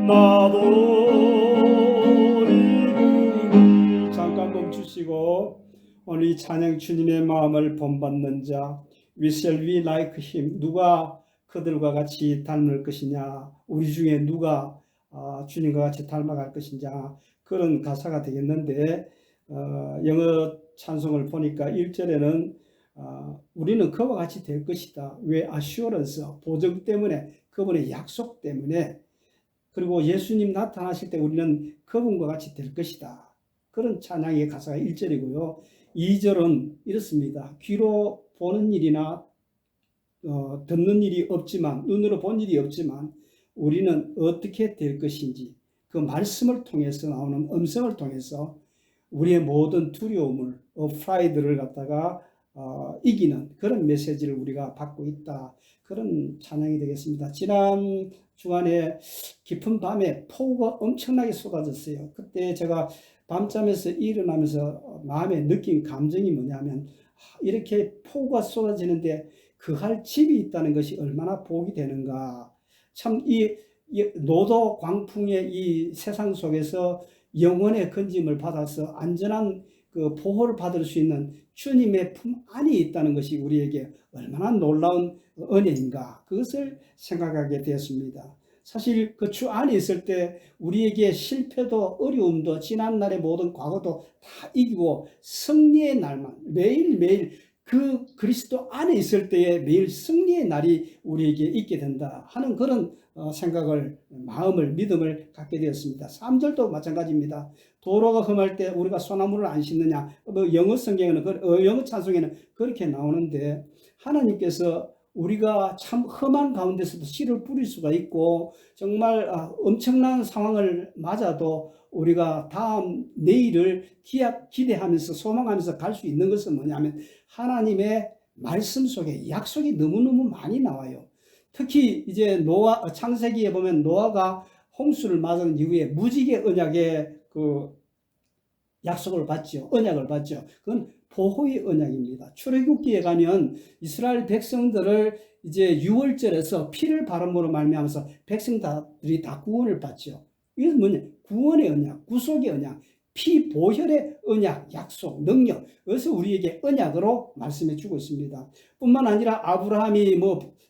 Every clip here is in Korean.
나도 이루리. 잠깐 멈추시고 오늘 이 찬양 주님의 마음을 본받는 자 We shall be like him. 누가 그들과 같이 닮을 것이냐, 우리 중에 누가 주님과 같이 닮아갈 것이냐, 그런 가사가 되겠는데 영어 찬송을 보니까 1절에는 우리는 그와 같이 될 것이다. 왜? assurance, 보증 때문에, 그분의 약속 때문에, 그리고 예수님 나타나실 때 우리는 그분과 같이 될 것이다. 그런 찬양의 가사가 1절이고요. 2절은 이렇습니다. 귀로 보는 일이나 듣는 일이 없지만, 눈으로 본 일이 없지만 우리는 어떻게 될 것인지 그 말씀을 통해서 나오는 음성을 통해서 우리의 모든 두려움을, 프라이드를 갖다가 이기는 그런 메시지를 우리가 받고 있다. 그런 찬양이 되겠습니다. 지난 주간에 깊은 밤에 폭우가 엄청나게 쏟아졌어요. 그때 제가 밤잠에서 일어나면서 마음에 느낀 감정이 뭐냐면, 이렇게 폭우가 쏟아지는데 그할 집이 있다는 것이 얼마나 복이 되는가. 참 이 노도 광풍의 이 세상 속에서 영혼의 건짐을 받아서 안전한 그 보호를 받을 수 있는 주님의 품 안에 있다는 것이 우리에게 얼마나 놀라운 은혜인가, 그것을 생각하게 되었습니다. 사실 그 주 안에 있을 때 우리에게 실패도 어려움도 지난날의 모든 과거도 다 이기고 승리의 날만, 매일매일 그 그리스도 안에 있을 때에 매일 승리의 날이 우리에게 있게 된다 하는 그런 생각을, 마음을, 믿음을 갖게 되었습니다. 3절도 마찬가지입니다. 도로가 험할 때 우리가 소나무를 안 심느냐. 영어 성경에는, 영어 찬송에는 그렇게 나오는데, 하나님께서 우리가 참 험한 가운데서도 씨를 뿌릴 수가 있고, 정말 엄청난 상황을 맞아도 우리가 다음 내일을 기대하면서 소망하면서 갈 수 있는 것은 뭐냐면, 하나님의 말씀 속에 약속이 너무너무 많이 나와요. 특히 이제 창세기에 보면 노아가 홍수를 맞은 이후에 무지개 언약의 그 약속을 받죠. 언약을 받죠. 그건 보호의 언약입니다. 출애굽기에 가면 이스라엘 백성들을 이제 6월절에서 피를 바람으로 말미암아서 백성들이 다 구원을 받죠. 이것은 뭐냐? 구원의 언약, 구속의 언약, 피 보혈의 언약, 약속, 능력, 그것을 우리에게 언약으로 말씀해 주고 있습니다. 뿐만 아니라 아브라함이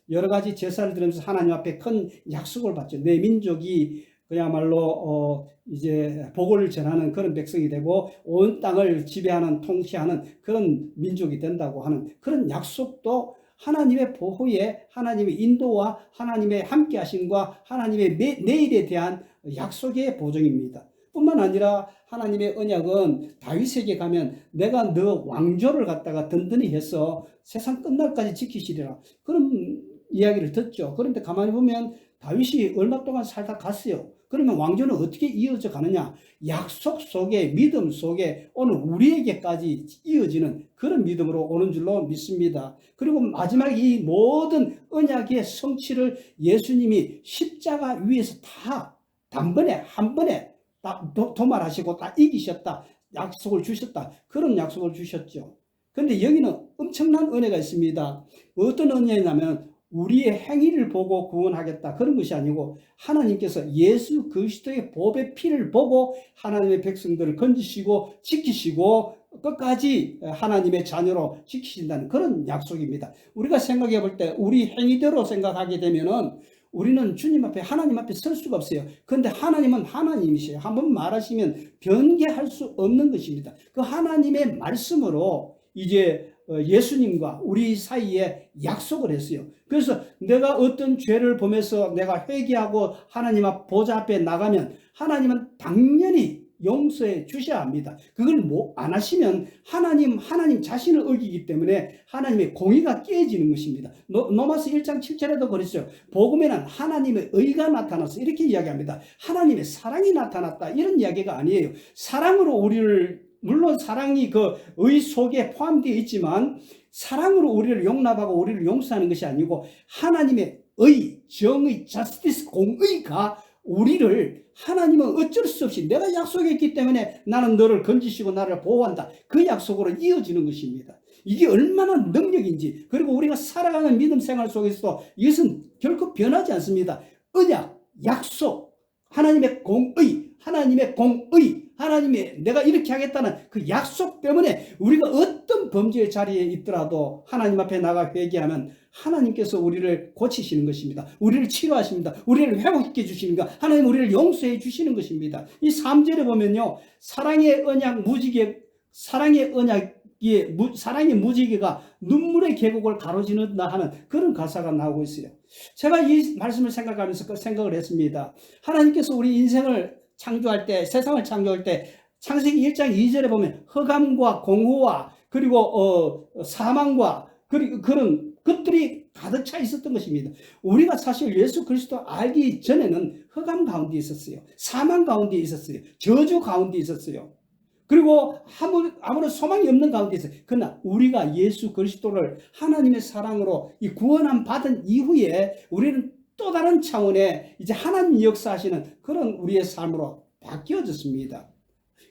여러 가지 제사를 드리면서 하나님 앞에 큰 약속을 받죠. 내 민족이 그야말로 이제 복을 전하는 그런 백성이 되고 온 땅을 지배하는, 통치하는 그런 민족이 된다고 하는 그런 약속도 하나님의 보호에, 하나님의 인도와 하나님의 함께 하심과 하나님의 내일에 대한 약속의 보증입니다. 뿐만 아니라 하나님의 언약은 다윗에게 가면 내가 너 왕조를 갖다가 든든히 해서 세상 끝날까지 지키시리라, 그런 이야기를 듣죠. 그런데 가만히 보면 다윗이 얼마 동안 살다 갔어요. 그러면 왕조는 어떻게 이어져 가느냐? 약속 속에, 믿음 속에 오늘 우리에게까지 이어지는 그런 믿음으로 오는 줄로 믿습니다. 그리고 마지막에 이 모든 언약의 성취를 예수님이 십자가 위에서 다 단번에 한 번에 다 도말하시고 다 이기셨다, 약속을 주셨다, 그런 약속을 주셨죠. 그런데 여기는 엄청난 은혜가 있습니다. 어떤 은혜냐면 우리의 행위를 보고 구원하겠다, 그런 것이 아니고 하나님께서 예수 그리스도의 보배 피를 보고 하나님의 백성들을 건지시고 지키시고 끝까지 하나님의 자녀로 지키신다는 그런 약속입니다. 우리가 생각해 볼 때 우리 행위대로 생각하게 되면은 우리는 주님 앞에, 하나님 앞에 설 수가 없어요. 그런데 하나님은 하나님이세요. 한번 말하시면 변개할 수 없는 것입니다. 그 하나님의 말씀으로 이제 예수님과 우리 사이에 약속을 했어요. 그래서 내가 어떤 죄를 범해서 내가 회개하고 하나님 앞 보좌 앞에 나가면 하나님은 당연히 용서해 주셔야 합니다. 그걸 안 하시면 하나님 자신을 어기기 때문에 하나님의 공의가 깨지는 것입니다. 로마서 1장 7절에도 그랬어요. 복음에는 하나님의 의가 나타나서, 이렇게 이야기합니다. 하나님의 사랑이 나타났다, 이런 이야기가 아니에요. 사랑으로 우리를, 물론 사랑이 그 의 속에 포함되어 있지만 사랑으로 우리를 용납하고 우리를 용서하는 것이 아니고 하나님의 의, 정의, 저스티스, 공의가 우리를, 하나님은 어쩔 수 없이 내가 약속했기 때문에 나는 너를 건지시고 나를 보호한다, 그 약속으로 이어지는 것입니다. 이게 얼마나 능력인지. 그리고 우리가 살아가는 믿음 생활 속에서도 이것은 결코 변하지 않습니다. 언약, 약속, 하나님의 공의, 하나님의 공의, 하나님의 내가 이렇게 하겠다는 그 약속 때문에 우리가 어떤 범죄의 자리에 있더라도 하나님 앞에 나가 회개하면 하나님께서 우리를 고치시는 것입니다. 우리를 치료하십니다. 우리를 회복시켜 주시는가. 하나님 우리를 용서해 주시는 것입니다. 이 3절에 보면요, 사랑의 언약 무지개, 사랑의 무지개가 눈물의 계곡을 가로지른다 하는 그런 가사가 나오고 있어요. 제가 이 말씀을 생각하면서 그 생각을 했습니다. 하나님께서 우리 인생을 창조할 때, 세상을 창조할 때 창세기 1장 2절에 보면 흑암과 공허와 그리고 사망과 그리고 그런 것들이 가득 차 있었던 것입니다. 우리가 사실 예수 그리스도 알기 전에는 흑암 가운데 있었어요. 사망 가운데 있었어요. 저주 가운데 있었어요. 그리고 아무런 소망이 없는 가운데 있어요. 그러나 우리가 예수 그리스도를 하나님의 사랑으로 이 구원함 받은 이후에 우리는 또 다른 차원의 이제 하나님이 역사하시는 그런 우리의 삶으로 바뀌어졌습니다.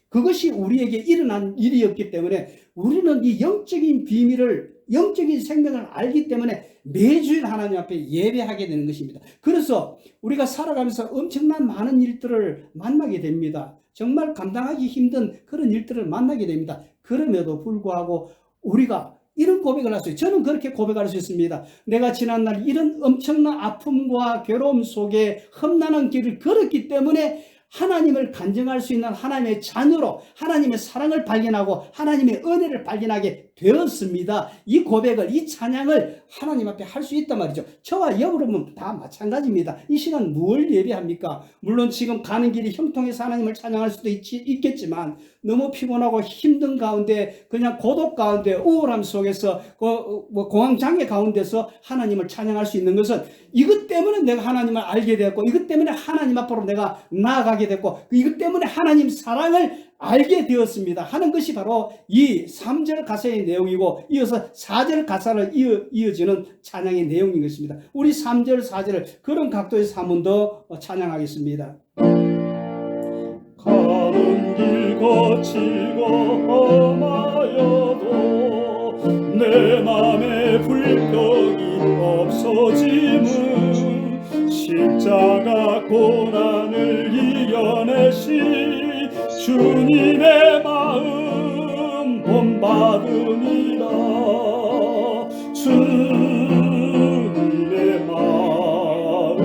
그것이 우리에게 일어난 일이었기 때문에 우리는 이 영적인 비밀을, 영적인 생명을 알기 때문에 매주일 하나님 앞에 예배하게 되는 것입니다. 그래서 우리가 살아가면서 엄청난 많은 일들을 만나게 됩니다. 정말 감당하기 힘든 그런 일들을 만나게 됩니다. 그럼에도 불구하고 우리가 이런 고백을 할 수 있어요. 저는 그렇게 고백할 수 있습니다. 내가 지난날 이런 엄청난 아픔과 괴로움 속에 험난한 길을 걸었기 때문에 하나님을 간증할 수 있는 하나님의 자녀로 하나님의 사랑을 발견하고 하나님의 은혜를 발견하게 되었습니다. 이 고백을, 이 찬양을 하나님 앞에 할 수 있단 말이죠. 저와 여러분은 다 마찬가지입니다. 이 시간 뭘 예배합니까? 물론 지금 가는 길이 형통해서 하나님을 찬양할 수도 있겠지만 너무 피곤하고 힘든 가운데, 그냥 고독 가운데, 우울함 속에서 공황장애 가운데서 하나님을 찬양할 수 있는 것은 이것 때문에 내가 하나님을 알게 되었고, 이것 때문에 하나님 앞으로 내가 나아가게 됐고, 이것 때문에 하나님 사랑을 알게 되었습니다 하는 것이 바로 이 3절 가사의 내용이고, 이어서 4절 가사를 이어지는 찬양의 내용인 것입니다. 우리 3절 4절을 그런 각도에서 한 번 더 찬양하겠습니다. 가는 길 거칠고 험하여도 내 맘에 불평이 없어짐은 십자가 고난을 이겨내신 주님의 마음 본받으니라. 주님의 마음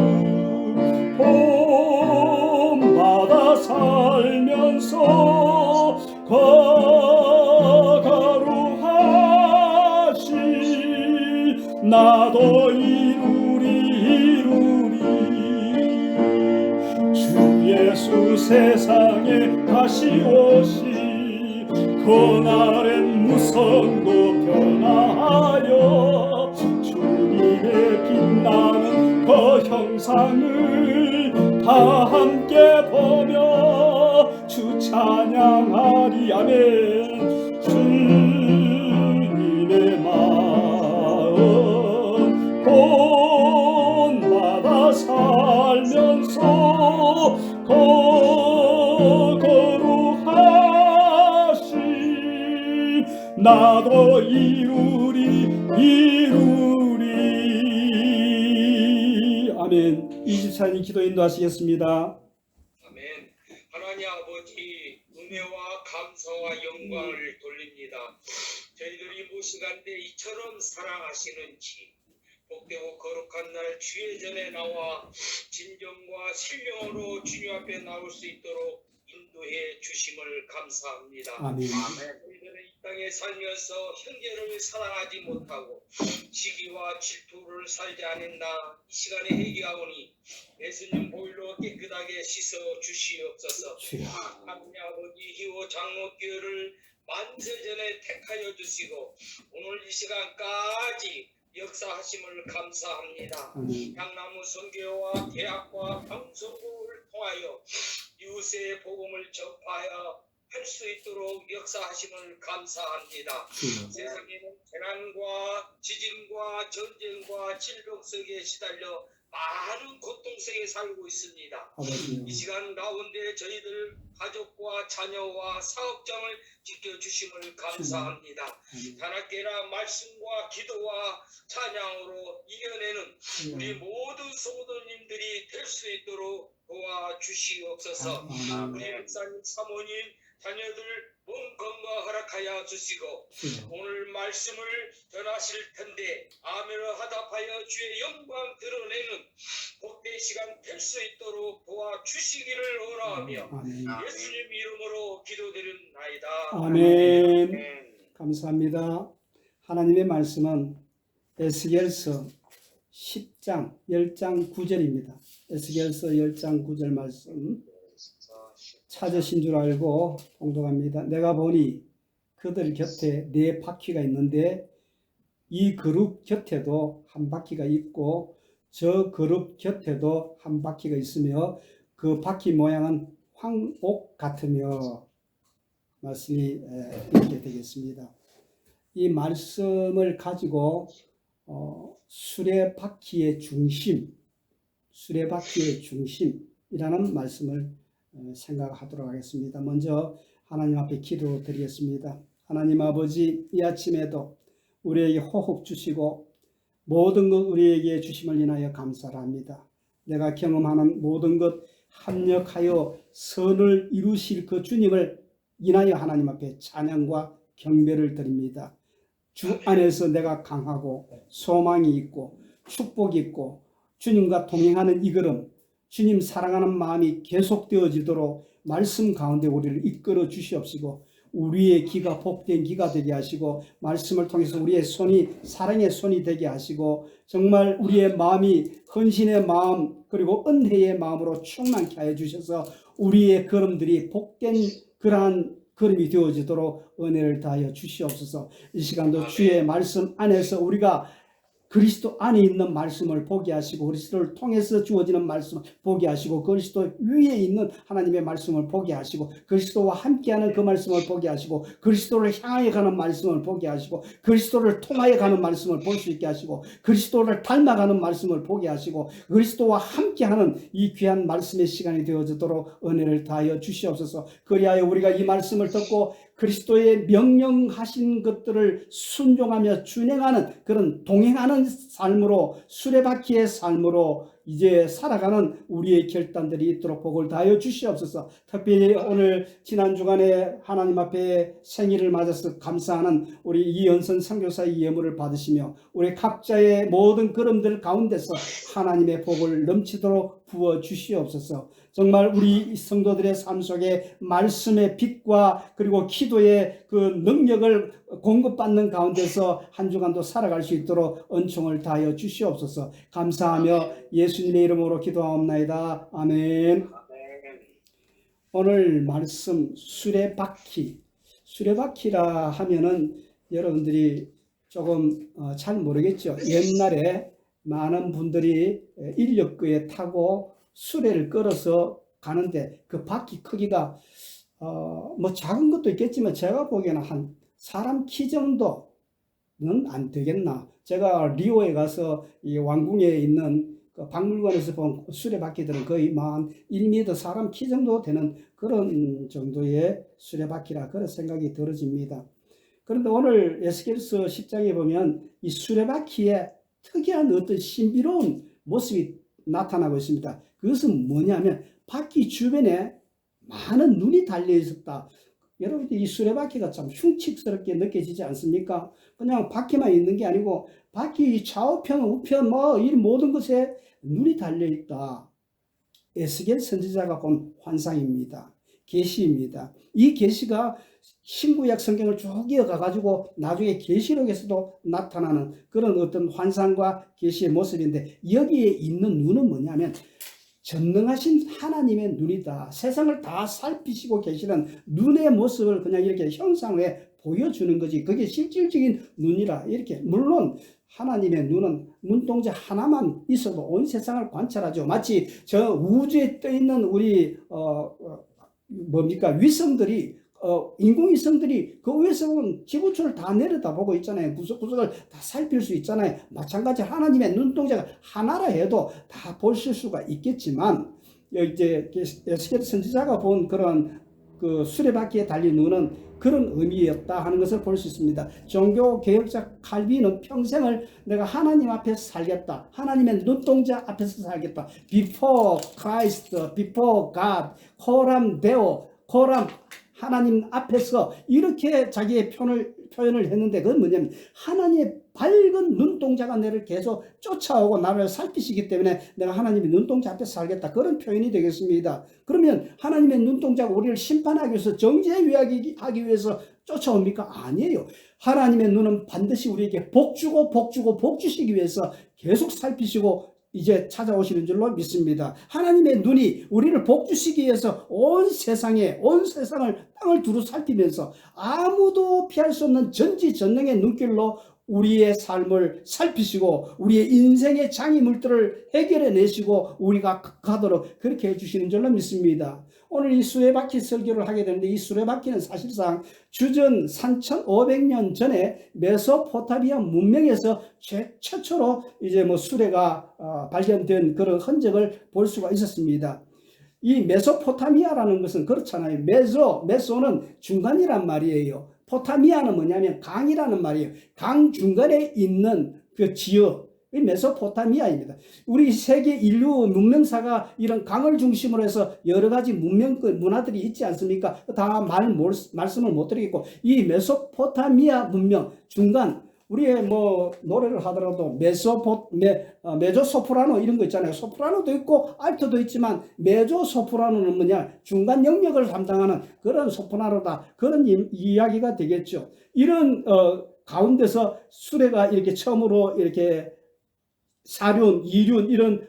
본받아 살면서 거룩하시 나도 이루리 주 예수 세상에 다시 오시 그날엔 무선도 변화하여 주님의 빛나는 그 형상을 다 함께 보며 주 찬양하리. 아멘. 주님의 마음 본받아 살면서 거룩하시 나도 이루리. 아멘. 24님 기도 인도하시겠습니다. 아멘. 하나님 아버지, 은혜와 감사와 영광을 돌립니다. 저희들이 무엇이간데 이처럼 사랑하시는지, 복되고 거룩한 날 주의 전에 나와 진정과 신령으로 주님 앞에 나올 수 있도록 인도해 주심을 감사합니다. 아멘. 저희들은 이 땅에 살면서 형제를 사랑하지 못하고 시기와 질투를 살지 않았나 이 시간에 회개하오니 예수님 보혈로 깨끗하게 씻어 주시옵소서. 하나님 아버지, 희호 장로교회를 만세전에 택하여 주시고 오늘 이 시간까지 역사하심을 감사합니다. 향나무 선교와 대학과 방송국을 통하여 이웃의 복음을 접하여 할 수 있도록 역사하심을 감사합니다. 세상에는 재난과 지진과 전쟁과 질병 속에 시달려 많은 고통 속에 살고 있습니다. 이 시간 가운데 저희들 가족과 자녀와 사업장을 지켜주심을 감사합니다. 단합계라 말씀과 기도와 찬양으로 이겨내는 우리 모든 성도님들이 될 수 있도록 도와주시옵소서. 우리 목사님 사모님 자녀들 몸 건강 허락하여 주시고 오늘 말씀을 전하실 텐데 아멘을 하답하여 주의 영광 드러내는 복된 시간 될 수 있도록 도와주시기를 원하며 예수님 이름으로 기도드립나이다. 아멘. 감사합니다. 하나님의 말씀은 에스겔서 10장 10장 9절입니다. 에스겔서 10장 9절 말씀 찾으신 줄 알고 봉독합니다. 내가 보니 그들 곁에 네 바퀴가 있는데 이 그룹 곁에도 한 바퀴가 있고 저 그룹 곁에도 한 바퀴가 있으며 그 바퀴 모양은 황옥 같으며 말씀이 이렇게 되겠습니다. 이 말씀을 가지고 수레바퀴의 중심이라는 말씀을 생각하도록 하겠습니다. 먼저 하나님 앞에 기도드리겠습니다. 하나님 아버지, 이 아침에도 우리에게 호흡 주시고 모든 것 우리에게 주심을 인하여 감사를 합니다. 내가 경험하는 모든 것 합력하여 선을 이루실 그 주님을 인하여 하나님 앞에 찬양과 경배를 드립니다. 주 안에서 내가 강하고 소망이 있고 축복이 있고 주님과 동행하는 이 걸음, 주님 사랑하는 마음이 계속되어지도록 말씀 가운데 우리를 이끌어 주시옵시고 우리의 기가 복된 기가 되게 하시고 말씀을 통해서 우리의 손이 사랑의 손이 되게 하시고 정말 우리의 마음이 헌신의 마음 그리고 은혜의 마음으로 충만케 하여 주셔서 우리의 걸음들이 복된 그러한 걸음이 되어지도록 은혜를 다하여 주시옵소서. 이 시간도 주의 말씀 안에서 우리가 그리스도 안에 있는 말씀을 보게 하시고 그리스도를 통해서 주어지는 말씀을 보게 하시고 그리스도 위에 있는 하나님의 말씀을 보게 하시고 그리스도와 함께하는 그 말씀을 보게 하시고 그리스도를 향하여 가는 말씀을 보게 하시고 그리스도를 통하여 가는 말씀을 볼 수 있게 하시고 그리스도를 닮아가는 말씀을 보게 하시고 그리스도와 함께하는 이 귀한 말씀의 시간이 되어지도록 은혜를 다하여 주시옵소서. 그리하여 우리가 이 말씀을 듣고 그리스도의 명령하신 것들을 순종하며 준행하는 그런 동행하는 삶으로 수레바퀴의 삶으로 이제 살아가는 우리의 결단들이 있도록 복을 다하여 주시옵소서. 특별히 오늘 지난 주간에 하나님 앞에 생일을 맞아서 감사하는 우리 이연선 선교사의 예물을 받으시며 우리 각자의 모든 걸음들 가운데서 하나님의 복을 넘치도록 부어 주시옵소서. 정말 우리 성도들의 삶 속에 말씀의 빛과 그리고 기도의 그 능력을 공급받는 가운데서 한 주간도 살아갈 수 있도록 은총을 다하여 주시옵소서. 감사하며 예수님의 이름으로 기도하옵나이다. 아멘. 오늘 말씀 수레바퀴라 하면은 여러분들이 조금 잘 모르겠죠. 옛날에 많은 분들이 인력거에 타고 수레를 끌어서 가는데 그 바퀴 크기가 뭐 작은 것도 있겠지만 제가 보기에는 한 사람 키 정도는 안 되겠나. 제가 리오에 가서 이 왕궁에 있는 그 박물관에서 본 수레바퀴들은 거의 만 1m 사람 키 정도 되는 그런 정도의 수레바퀴라 그런 생각이 들어집니다. 그런데 오늘 에스겔서 10장에 보면 이 수레바퀴에 특이한 어떤 신비로운 모습이 나타나고 있습니다. 그것은 뭐냐면 바퀴 주변에 많은 눈이 달려 있었다. 여러분들 이 수레바퀴가 참 흉측스럽게 느껴지지 않습니까? 그냥 바퀴만 있는 게 아니고 바퀴 좌우편 우편 이 모든 것에 눈이 달려 있다. 에스겔 선지자가 본 환상입니다. 계시입니다. 이 계시가 신구약 성경을 쭉 이어가 가지고 나중에 계시록에서도 나타나는 그런 어떤 환상과 계시의 모습인데 여기에 있는 눈은 뭐냐면 전능하신 하나님의 눈이다. 세상을 다 살피시고 계시는 눈의 모습을 그냥 이렇게 형상에 보여주는 거지. 그게 실질적인 눈이라 이렇게. 물론 하나님의 눈은 눈동자 하나만 있어도 온 세상을 관찰하죠. 마치 저 우주에 떠 있는 우리 위성들이 인공위성들이 그 위에서 보면 지구촌을 다 내려다보고 있잖아요. 구석구석을 다 살필 수 있잖아요. 마찬가지 하나님의 눈동자가 하나라 해도 다 보실 수가 있겠지만 이제 에스겔 선지자가 본 그런 그 수레바퀴에 달린 눈은 그런 의미였다 하는 것을 볼 수 있습니다. 종교 개혁자 칼빈은 평생을 내가 하나님 앞에서 살겠다. 하나님의 눈동자 앞에서 살겠다. Before Christ, before God, 코람 데오, 코람 하나님 앞에서 이렇게 자기의 표현을 했는데 그건 뭐냐면 하나님의 밝은 눈동자가 나를 계속 쫓아오고 나를 살피시기 때문에 내가 하나님의 눈동자 앞에서 살겠다. 그런 표현이 되겠습니다. 그러면 하나님의 눈동자가 우리를 심판하기 위해서 정죄하기 위해서 쫓아옵니까? 아니에요. 하나님의 눈은 반드시 우리에게 복 주시기 위해서 계속 살피시고 이제 찾아오시는 줄로 믿습니다. 하나님의 눈이 우리를 복 주시기 위해서 온 세상을 땅을 두루 살피면서 아무도 피할 수 없는 전지전능의 눈길로 우리의 삶을 살피시고 우리의 인생의 장애물들을 해결해 내시고 우리가 가도록 그렇게 해주시는 줄로 믿습니다. 오늘 이 수레바퀴 설교를 하게 되는데 이 수레바퀴는 사실상 주전 3500년 전에 메소포타미아 문명에서 최초로 이제 뭐 수레가 발견된 그런 흔적을 볼 수가 있었습니다. 이 메소포타미아라는 것은 그렇잖아요. 메소는 중간이란 말이에요. 포타미아는 뭐냐면 강이라는 말이에요. 강 중간에 있는 그 지역, 이 메소포타미아입니다. 우리 세계 인류 문명사가 이런 강을 중심으로 해서 여러 가지 문화들이 있지 않습니까? 다 말씀을 못 드리겠고, 이 메소포타미아 문명 중간, 우리의 뭐 노래를 하더라도 메조소프라노 이런 거 있잖아요. 소프라노도 있고 알토도 있지만 메조소프라노는 뭐냐, 중간 영역을 담당하는 그런 소프라노다, 그런 이야기가 되겠죠. 이런 가운데서 수레가 이렇게 처음으로 이렇게 사륜, 이륜 이런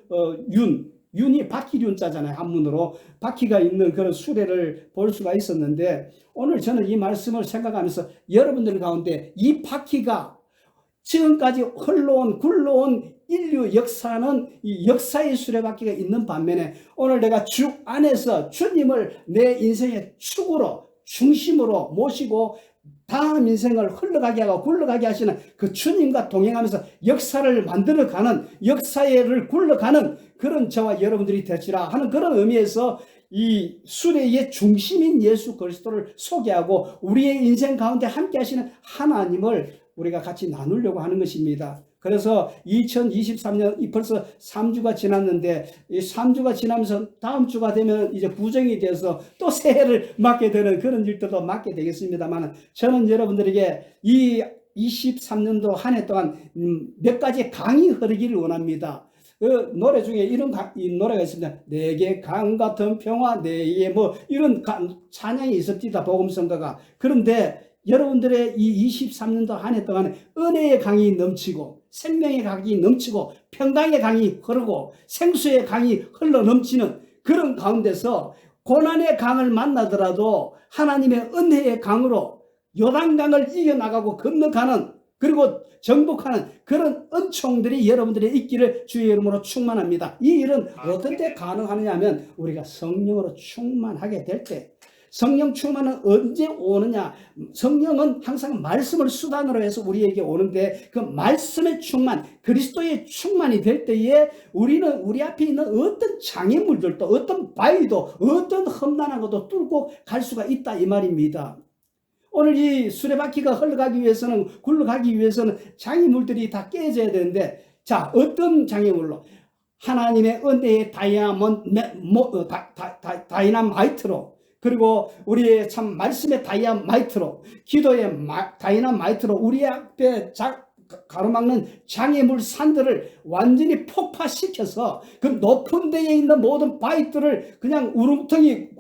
윤이 바퀴륜자잖아요. 한문으로 바퀴가 있는 그런 수레를 볼 수가 있었는데, 오늘 저는 이 말씀을 생각하면서 여러분들 가운데 이 바퀴가 지금까지 굴러온 인류 역사는 이 역사의 수레바퀴가 있는 반면에 오늘 내가 주 안에서 주님을 내 인생의 축으로 중심으로 모시고 다음 인생을 흘러가게 하고 굴러가게 하시는 그 주님과 동행하면서 역사를 만들어가는, 역사를 굴러가는 그런 저와 여러분들이 되시라 하는 그런 의미에서 이 수레의 중심인 예수 그리스도를 소개하고 우리의 인생 가운데 함께 하시는 하나님을 우리가 같이 나누려고 하는 것입니다. 그래서 2023년 벌써 3주가 지났는데, 이 3주가 지나면서 다음 주가 되면 이제 부정이 돼서 또 새해를 맞게 되는 그런 일들도 맞게 되겠습니다만, 저는 여러분들에게 이 23년도 한 해 동안 몇 가지 강이 흐르기를 원합니다. 그 노래 중에 이런 노래가 있습니다. 내게 강 같은 평화, 내게 뭐 이런 찬양이 있었습니다. 복음성가가. 그런데 여러분들의 이 23년도 한 해 동안 은혜의 강이 넘치고 생명의 강이 넘치고 평강의 강이 흐르고 생수의 강이 흘러 넘치는 그런 가운데서 고난의 강을 만나더라도 하나님의 은혜의 강으로 요단강을 이겨나가고 건너가는, 그리고 정복하는 그런 은총들이 여러분들의 있기를 주의 이름으로 충만합니다. 이 일은 어떤 때 가능하느냐 하면 우리가 성령으로 충만하게 될 때. 성령 충만은 언제 오느냐? 성령은 항상 말씀을 수단으로 해서 우리에게 오는데, 그 말씀의 충만, 그리스도의 충만이 될 때에 우리는 우리 앞에 있는 어떤 장애물들도, 어떤 바위도, 어떤 험난한 것도 뚫고 갈 수가 있다 이 말입니다. 오늘 이 수레바퀴가 흘러가기 위해서는, 굴러가기 위해서는 장애물들이 다 깨져야 되는데, 자, 어떤 장애물로? 하나님의 은혜의 다이나마이트로, 그리고 우리의 참 말씀의 다이나마이트로, 기도의 다이나마이트로 우리 앞에 가로막는 장애물 산들을 완전히 폭파시켜서 그 높은 데에 있는 모든 바위들을 그냥 우렁텅이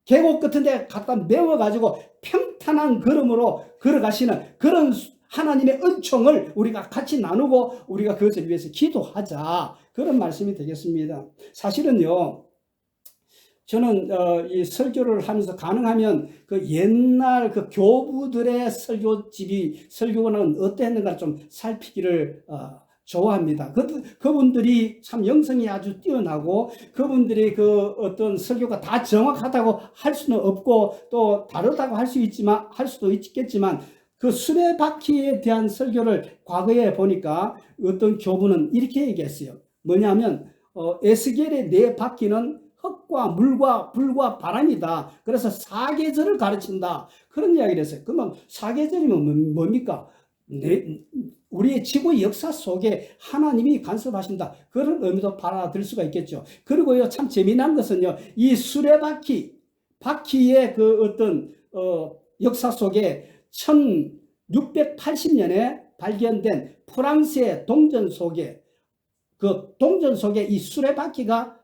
계곡 같은 데 갖다 메워가지고 평탄한 걸음으로 걸어가시는 그런 하나님의 은총을 우리가 같이 나누고 우리가 그것을 위해서 기도하자, 그런 말씀이 되겠습니다. 사실은요, 저는 이 설교를 하면서 가능하면 그 옛날 그 교부들의 설교는 어땠는가 좀 살피기를 좋아합니다. 그분들이 참 영성이 아주 뛰어나고, 그분들이 그 어떤 설교가 다 정확하다고 할 수는 없고 또 다르다고 할 수도 있겠지만, 그 수레바퀴에 대한 설교를 과거에 보니까 어떤 교부는 이렇게 얘기했어요. 뭐냐면 에스겔의 네 바퀴는 떡과 물과 불과 바람이다. 그래서 사계절을 가르친다. 그런 이야기를 했어요. 그러면 사계절이면 뭡니까? 우리의 지구 역사 속에 하나님이 간섭하신다. 그런 의미도 받아들일 수가 있겠죠. 그리고요, 참 재미난 것은요, 이 바퀴의 그 어떤, 역사 속에 1680년에 발견된 프랑스의 동전 속에, 그 동전 속에 이 수레바퀴가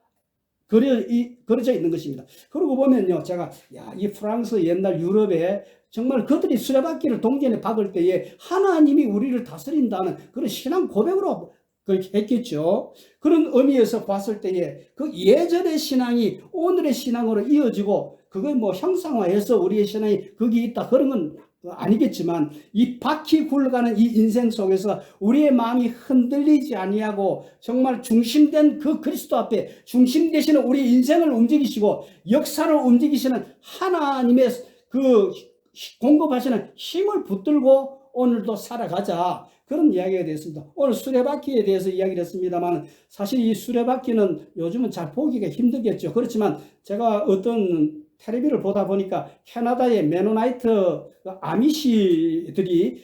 그려져 있는 것입니다. 그러고 보면요, 제가, 이 프랑스 옛날 유럽에 정말 그들이 수레바퀴를 동전에 박을 때에 하나님이 우리를 다스린다는 그런 신앙 고백으로 그렇게 했겠죠. 그런 의미에서 봤을 때에 그 예전의 신앙이 오늘의 신앙으로 이어지고, 그걸 뭐 형상화해서 우리의 신앙이 거기 있다, 그런 건 아니겠지만, 이 바퀴 굴러가는 이 인생 속에서 우리의 마음이 흔들리지 아니하고 정말 중심된 그 그리스도 앞에 중심 되시는 우리 인생을 움직이시고 역사를 움직이시는 하나님의 그 공급하시는 힘을 붙들고 오늘도 살아가자, 그런 이야기가 되었습니다. 오늘 수레바퀴에 대해서 이야기를 했습니다만, 사실 이 수레바퀴는 요즘은 잘 보기가 힘들겠죠. 그렇지만 제가 어떤 텔레비를 보다 보니까 캐나다의 메노나이트 아미시들이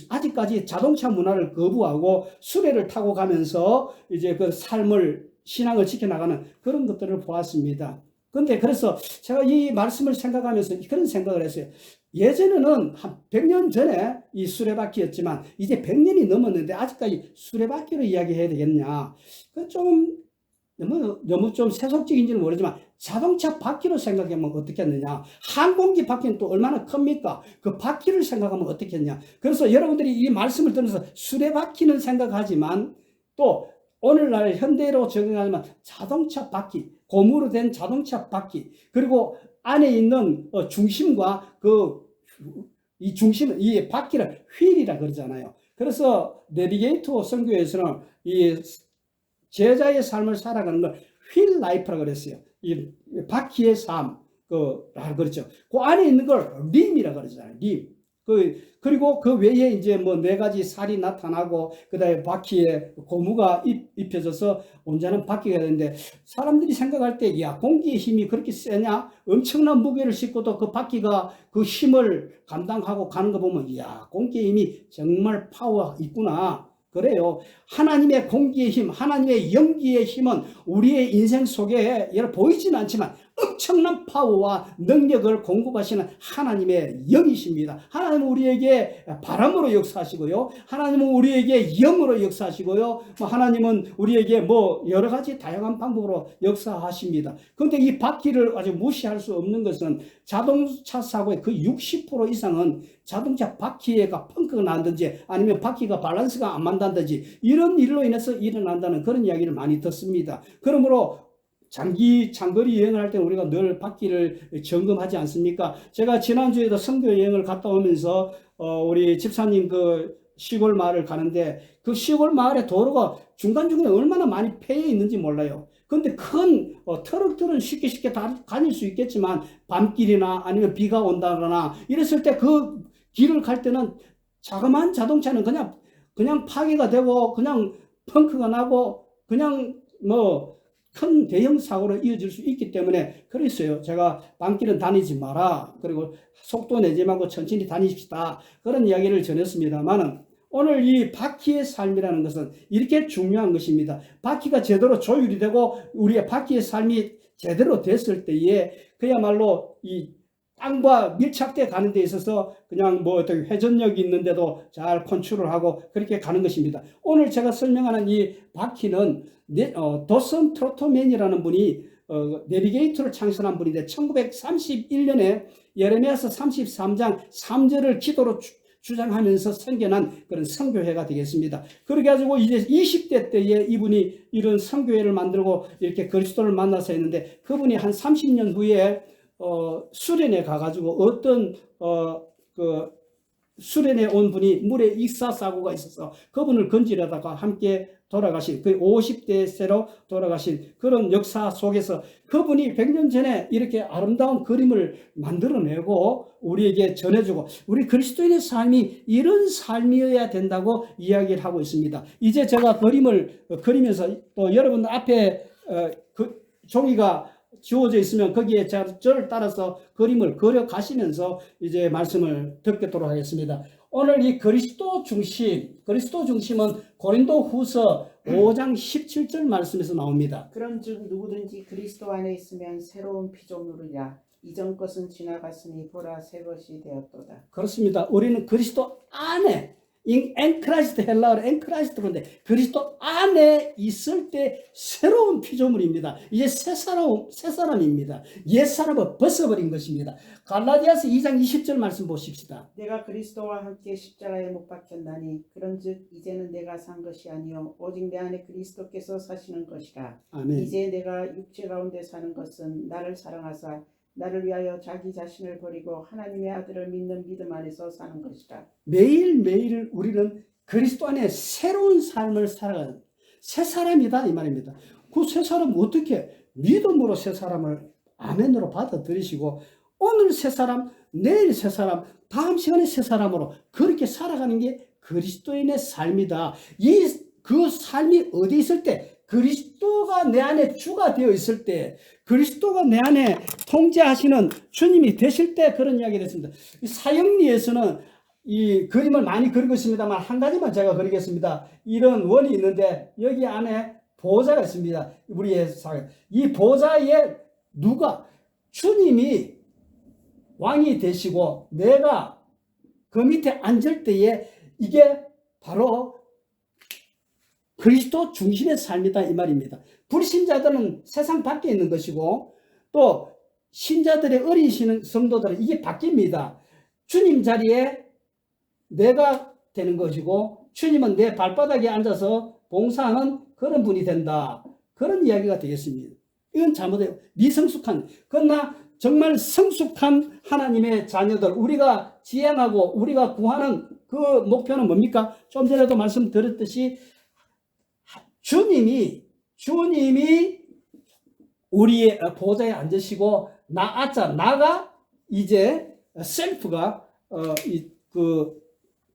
아직까지 자동차 문화를 거부하고 수레를 타고 가면서 이제 그 신앙을 지켜나가는 그런 것들을 보았습니다. 근데 그래서 제가 이 말씀을 생각하면서 그런 생각을 했어요. 예전에는 한 100년 전에 이 수레바퀴였지만 이제 100년이 넘었는데 아직까지 수레바퀴로 이야기해야 되겠냐. 너무 좀 세속적인지는 모르지만 자동차 바퀴로 생각하면 어떻겠느냐. 항공기 바퀴는 또 얼마나 큽니까? 그 바퀴를 생각하면 어떻겠냐. 그래서 여러분들이 이 말씀을 들으면서 수레바퀴는 생각하지만 또 오늘날 현대로 적용하면 자동차 바퀴, 고무로 된 자동차 바퀴, 그리고 안에 있는 중심과 이 중심은 이 바퀴를 휠이라 그러잖아요. 그래서 내비게이터 선교에서는 이 제자의 삶을 살아가는 걸 휠 라이프라고 그랬어요. 이 바퀴의 삶, 그렇죠. 그 안에 있는 걸 림이라고 그러잖아요. 림. 그리고 그 외에 이제 뭐 4가지 살이 나타나고, 그 다음에 바퀴에 고무가 입혀져서 온전한 바퀴가 되는데, 사람들이 생각할 때, 공기의 힘이 그렇게 세냐? 엄청난 무게를 싣고도 그 바퀴가 그 힘을 감당하고 가는 거 보면, 공기의 힘이 정말 파워가 있구나. 그래요. 하나님의 공기의 힘, 하나님의 연기의 힘은 우리의 인생 속에 보이지는 않지만 엄청난 파워와 능력을 공급하시는 하나님의 영이십니다. 하나님은 우리에게 바람으로 역사하시고요. 하나님은 우리에게 영으로 역사하시고요. 하나님은 우리에게 여러 가지 다양한 방법으로 역사하십니다. 그런데 이 바퀴를 아주 무시할 수 없는 것은 자동차 사고의 그 60% 이상은 자동차 바퀴가 펑크가 난다든지 아니면 바퀴가 밸런스가 안 맞는다든지 이런 일로 인해서 일어난다는 그런 이야기를 많이 듣습니다. 그러므로 장거리 여행을 할 때 우리가 늘 바퀴를 점검하지 않습니까? 제가 지난주에도 선교 여행을 갔다 오면서 우리 집사님 그 시골 마을을 가는데, 그 시골 마을의 도로가 중간중간에 얼마나 많이 패여 있는지 몰라요. 근데 큰 트럭들은 쉽게 다닐 수 있겠지만 밤길이나 아니면 비가 온다거나 이랬을 때 그 길을 갈 때는 자그마한 자동차는 그냥 파괴가 되고 그냥 펑크가 나고 그냥 큰 대형 사고로 이어질 수 있기 때문에 그랬어요. 제가 밤길은 다니지 마라. 그리고 속도 내지 말고 천천히 다니십시다. 그런 이야기를 전했습니다만은, 오늘 이 바퀴의 삶이라는 것은 이렇게 중요한 것입니다. 바퀴가 제대로 조율이 되고 우리의 바퀴의 삶이 제대로 됐을 때에 그야말로 이 땅과 밀착돼 가는 데 있어서 그냥 어떤 회전력이 있는데도 잘 컨트롤하고 그렇게 가는 것입니다. 오늘 제가 설명하는 이 바퀴는 도슨 트로트맨이라는 분이 내비게이터를 창설한 분인데 1931년에 예레미야서 33장 3절을 기도로 주장하면서 선견한 그런 선교회가 되겠습니다. 그렇게 가지고 이제 20대 때에 이분이 이런 선교회를 만들고 이렇게 그리스도를 만나서 했는데, 그분이 한 30년 후에 수련에 가가지고 수련에 온 분이 물에 익사사고가 있어서 그분을 건지려다가 함께 돌아가신, 그 50대세로 돌아가신 그런 역사 속에서 그분이 100년 전에 이렇게 아름다운 그림을 만들어내고 우리에게 전해주고, 우리 그리스도인의 삶이 이런 삶이어야 된다고 이야기를 하고 있습니다. 이제 제가 그림을 그리면서 또 여러분 앞에 종이가 주어져 있으면 거기에 저를 따라서 그림을 그려 가시면서 이제 말씀을 듣겠도록 하겠습니다. 오늘 이 그리스도 중심은 고린도후서 5장 17절 말씀에서 나옵니다. 그런즉 누구든지 그리스도 안에 있으면 새로운 피조물이라 이전 것은 지나갔으니 보라 새 것이 되었도다. 그렇습니다. 우리는 그리스도 안에 엔크라이스트, 헬라어로 엔크라이스트인데 그리스도 안에 있을 때 새로운 피조물입니다. 이제 새 사람입니다. 옛 사람을 벗어버린 것입니다. 갈라디아서 2장 20절 말씀 보십시다. 내가 그리스도와 함께 십자가에 못 박혔나니 그런즉 이제는 내가 산 것이 아니요 오직 내 안에 그리스도께서 사시는 것이라. 아멘. 이제 내가 육체 가운데 사는 것은 나를 사랑하사 나를 위하여 자기 자신을 버리고 하나님의 아들을 믿는 믿음 안에서 사는 것이라. 매일매일 우리는 그리스도 안에 새로운 삶을 살아가는 새 사람이다 이 말입니다. 그 새 사람은 어떻게 믿음으로 새 사람을 아멘으로 받아들이시고 오늘 새 사람, 내일 새 사람, 다음 시간에 새 사람으로 그렇게 살아가는 게 그리스도인의 삶이다. 그 삶이 어디 있을 때 그리스도가 내 안에 주가 되어 있을 때 그리스도가 내 안에 통제하시는 주님이 되실 때 그런 이야기를 했습니다. 사형리에서는 이 그림을 많이 그리고 있습니다만 한 가지만 제가 그리겠습니다. 이런 원이 있는데 여기 안에 보좌가 있습니다. 우리의 사회. 이 보좌에 주님이 왕이 되시고 내가 그 밑에 앉을 때에 이게 바로 그리스도 중심의 삶이다 이 말입니다. 불신자들은 세상 밖에 있는 것이고 또 신자들의 어린 성도들은 이게 바뀝니다. 주님 자리에 내가 되는 것이고 주님은 내 발바닥에 앉아서 봉사하는 그런 분이 된다. 그런 이야기가 되겠습니다. 이건 잘못해요. 미성숙한. 그러나 정말 성숙한 하나님의 자녀들 우리가 지향하고 우리가 구하는 그 목표는 뭡니까? 좀 전에도 말씀드렸듯이 주님이 우리의 보좌에 앉으시고 나가 이제 셀프가 그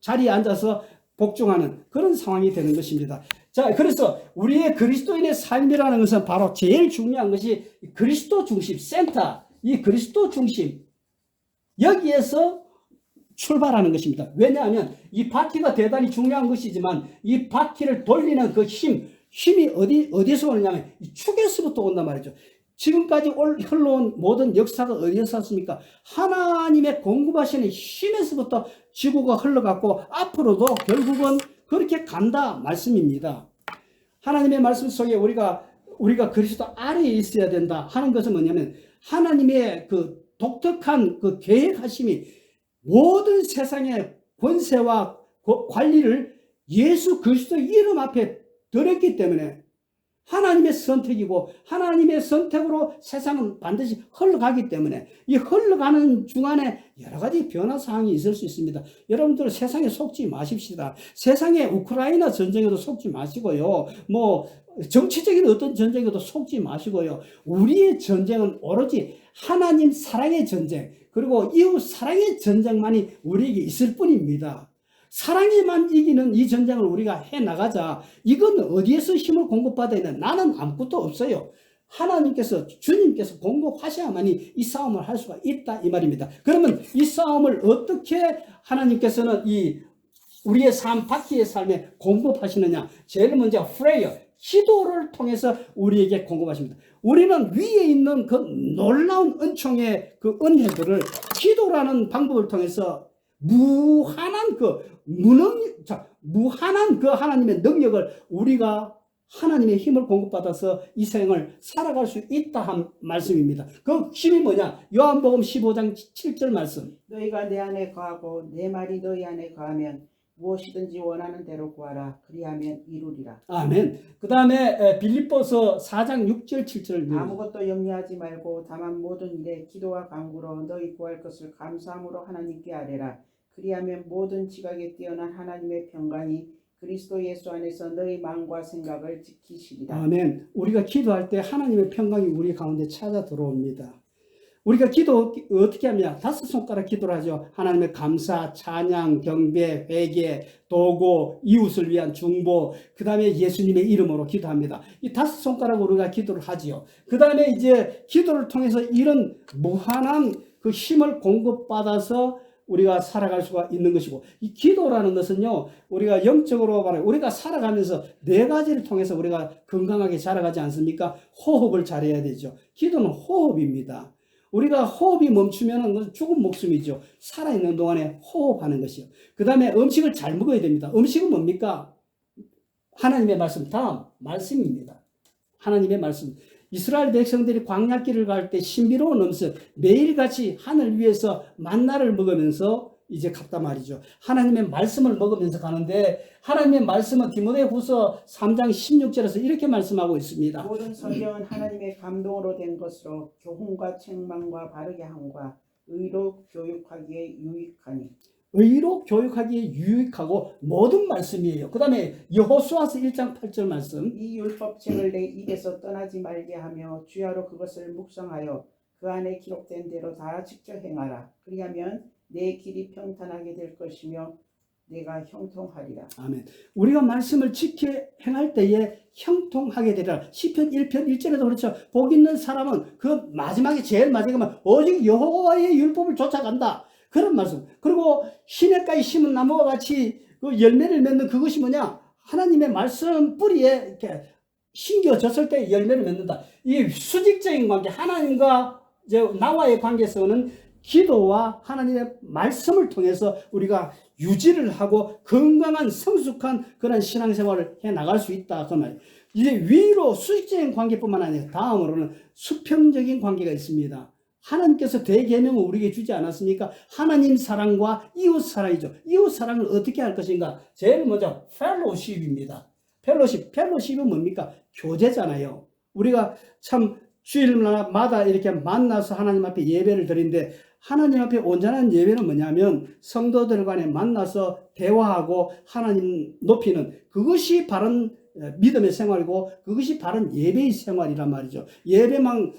자리에 앉아서 복종하는 그런 상황이 되는 것입니다. 자, 그래서 우리의 그리스도인의 삶이라는 것은 바로 제일 중요한 것이 그리스도 중심 센터, 이 그리스도 중심 여기에서 출발하는 것입니다. 왜냐하면 이 바퀴가 대단히 중요한 것이지만 이 바퀴를 돌리는 그 힘이 어디서 오느냐면 이 축에서부터 온단 말이죠. 지금까지 흘러온 모든 역사가 어디에서 왔습니까? 하나님의 공급하시는 힘에서부터 지구가 흘러갔고 앞으로도 결국은 그렇게 간다 말씀입니다. 하나님의 말씀 속에 우리가 그리스도 아래에 있어야 된다 하는 것은 뭐냐면 하나님의 그 독특한 그 계획하심이 모든 세상의 권세와 관리를 예수 그리스도 이름 앞에 드렸기 때문에 하나님의 선택이고 하나님의 선택으로 세상은 반드시 흘러가기 때문에 이 흘러가는 중간에 여러 가지 변화 사항이 있을 수 있습니다. 여러분들 세상에 속지 마십시다. 세상에 우크라이나 전쟁에도 속지 마시고요. 뭐 정치적인 어떤 전쟁에도 속지 마시고요. 우리의 전쟁은 오로지 하나님 사랑의 전쟁 그리고 이웃 사랑의 전쟁만이 우리에게 있을 뿐입니다. 사랑에만 이기는 이 전쟁을 우리가 해나가자. 이건 어디에서 힘을 공급받아야 되나? 나는 아무것도 없어요. 하나님께서 주님께서 공급하셔야만이 이 싸움을 할 수가 있다 이 말입니다. 그러면 이 싸움을 어떻게 하나님께서는 우리의 삶 바퀴의 삶에 공급하시느냐? 제일 먼저 프레이어 기도를 통해서 우리에게 공급하십니다. 우리는 위에 있는 그 놀라운 은총의 그 은혜들을 기도라는 방법을 통해서 무한한 그 하나님의 능력을 우리가 하나님의 힘을 공급받아서 이 생을 살아갈 수 있다 한 말씀입니다. 그 힘이 뭐냐? 요한복음 15장 7절 말씀. 너희가 내 안에 거하고 내 말이 너희 안에 거하면 무엇이든지 원하는 대로 구하라. 그리하면 이루리라. 아멘. 그 다음에 빌립보서 4장 6절 7절. 아무것도 염려하지 말고 다만 모든 일에 기도와 간구로 너희 구할 것을 감사함으로 하나님께 아뢰라. 그리하면 모든 지각에 뛰어난 하나님의 평강이 그리스도 예수 안에서 너희 마음과 생각을 지키시리라. 아멘. 우리가 기도할 때 하나님의 평강이 우리 가운데 찾아 들어옵니다. 우리가 기도 어떻게 하냐? 5손가락 기도를 하죠. 하나님의 감사, 찬양, 경배, 회개, 도고, 이웃을 위한 중보, 그 다음에 예수님의 이름으로 기도합니다. 이 5손가락으로 우리가 기도를 하지요. 그 다음에 이제 기도를 통해서 이런 무한한 그 힘을 공급받아서 우리가 살아갈 수가 있는 것이고, 이 기도라는 것은요, 우리가 영적으로 말해 우리가 살아가면서 4가지를 통해서 우리가 건강하게 자라가지 않습니까? 호흡을 잘해야 되죠. 기도는 호흡입니다. 우리가 호흡이 멈추면 죽은 목숨이죠. 살아있는 동안에 호흡하는 것이요. 그 다음에 음식을 잘 먹어야 됩니다. 음식은 뭡니까? 하나님의 말씀, 다음 말씀입니다. 하나님의 말씀. 이스라엘 백성들이 광야길을 갈 때 신비로운 음식, 매일같이 하늘 위에서 만나를 먹으면서 이제 갔단 말이죠. 하나님의 말씀을 먹으면서 가는데, 하나님의 말씀은 디모데후서 3장 16절에서 이렇게 말씀하고 있습니다. 모든 성경은 하나님의 감동으로 된 것으로 교훈과 책망과 바르게 함과 의로 교육하기에 유익하니. 의로 교육하기에 유익하고 모든 말씀이에요. 그 다음에 여호수아서 1장 8절 말씀. 이 율법책을 내 입에서 떠나지 말게 하며 주야로 그것을 묵상하여 그 안에 기록된 대로 다 직접 행하라. 그리하면 내 길이 평탄하게 될 것이며 내가 형통하리라. 아멘. 우리가 말씀을 지켜 행할 때에 형통하게 되리라. 시편 1편 1절에도 그렇죠. 복 있는 사람은 그 마지막에 제일 마지막에 오직 여호와의 율법을 쫓아간다. 그런 말씀. 그리고 시냇가에 심은 나무와 같이 그 열매를 맺는 그것이 뭐냐? 하나님의 말씀 뿌리에 이렇게 심겨졌을 때 열매를 맺는다. 이 수직적인 관계, 하나님과 이제 나와의 관계에서는 기도와 하나님의 말씀을 통해서 우리가 유지를 하고 건강한 성숙한 그런 신앙생활을 해 나갈 수 있다. 그 말. 이제 위로 수직적인 관계뿐만 아니라 다음으로는 수평적인 관계가 있습니다. 하나님께서 대계명을 우리에게 주지 않았습니까? 하나님 사랑과 이웃 사랑이죠. 이웃 사랑을 어떻게 할 것인가? 제일 먼저 펠로십입니다. 펠로십은 뭡니까? 교제잖아요. 우리가 참 주일마다 이렇게 만나서 하나님 앞에 예배를 드리는데, 하나님 앞에 온전한 예배는 뭐냐면 성도들 간에 만나서 대화하고 하나님 높이는, 그것이 바른 믿음의 생활이고 그것이 바른 예배의 생활이란 말이죠. 예배만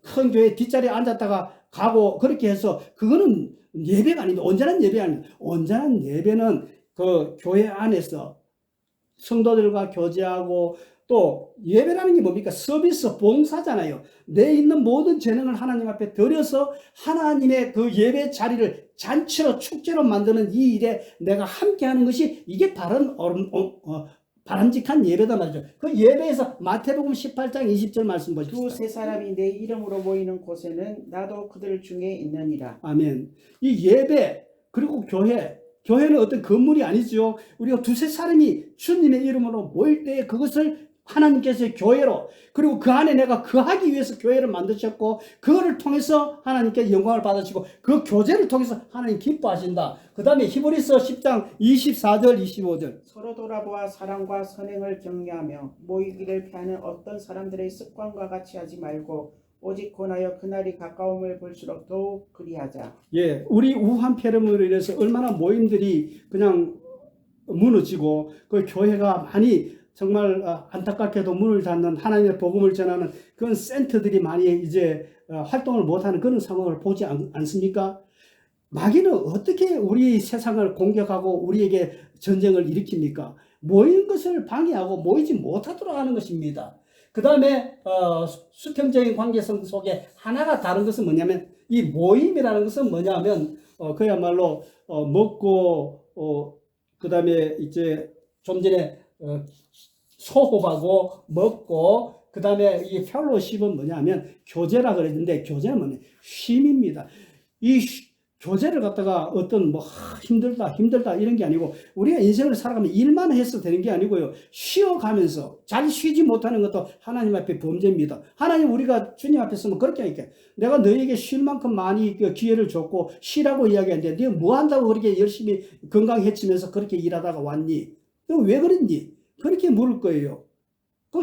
큰 교회 뒷자리에 앉았다가 가고 그렇게 해서 그거는 예배가 아닙니다. 온전한 예배가 아닙니다. 온전한 예배는 그 교회 안에서 성도들과 교제하고, 또 예배라는 게 뭡니까? 서비스, 봉사잖아요. 내 있는 모든 재능을 하나님 앞에 드려서 하나님의 그 예배 자리를 잔치로 축제로 만드는 이 일에 내가 함께하는 것이, 이게 바람직한 예배다 말이죠. 그 예배에서 마태복음 18장 20절 말씀 보십시오. 두세 사람이 내 이름으로 모이는 곳에는 나도 그들 중에 있느니라. 아멘. 이 예배 그리고 교회는 어떤 건물이 아니죠. 우리가 두세 사람이 주님의 이름으로 모일 때 그것을 하나님께서 교회로, 그리고 그 안에 내가 거하기 위해서 교회를 만드셨고, 그거를 통해서 하나님께 영광을 받으시고, 그 교제를 통해서 하나님 기뻐하신다. 그 다음에 히브리서 10장 24절 25절. 서로 돌아보아 사랑과 선행을 격려하며 모이기를 피하는 어떤 사람들의 습관과 같이 하지 말고 오직 권하여 그날이 가까움을 볼수록 더욱 그리하자. 예, 우리 우한 폐렴으로 인해서 얼마나 모임들이 그냥 무너지고, 그 교회가 많이 정말 안타깝게도 문을 닫는, 하나님의 복음을 전하는 그런 센터들이 많이 이제 활동을 못하는 그런 상황을 보지 않습니까? 마귀는 어떻게 우리 세상을 공격하고 우리에게 전쟁을 일으킵니까? 모인 것을 방해하고 모이지 못하도록 하는 것입니다. 그 다음에 수평적인 관계성 속에 하나가 다른 것은 뭐냐면, 이 모임이라는 것은 뭐냐면 그야말로 먹고 그 다음에 이제 좀 전에 소호하고 먹고, 그 다음에 이 펠로십은 뭐냐면 교제라 그랬는데, 교제는 뭐냐? 쉼입니다. 이 교제를 갖다가 어떤 힘들다 이런 게 아니고, 우리가 인생을 살아가면 일만 해서 되는 게 아니고요. 쉬어가면서 잘 쉬지 못하는 것도 하나님 앞에 범죄입니다. 하나님, 우리가 주님 앞에 서면 그렇게 하니까, 내가 너에게 쉴 만큼 많이 기회를 줬고 쉬라고 이야기하는데 네가 뭐 한다고 그렇게 열심히 건강 해치면서 그렇게 일하다가 왔니? 너 왜 그랬니? 그렇게 물을 거예요.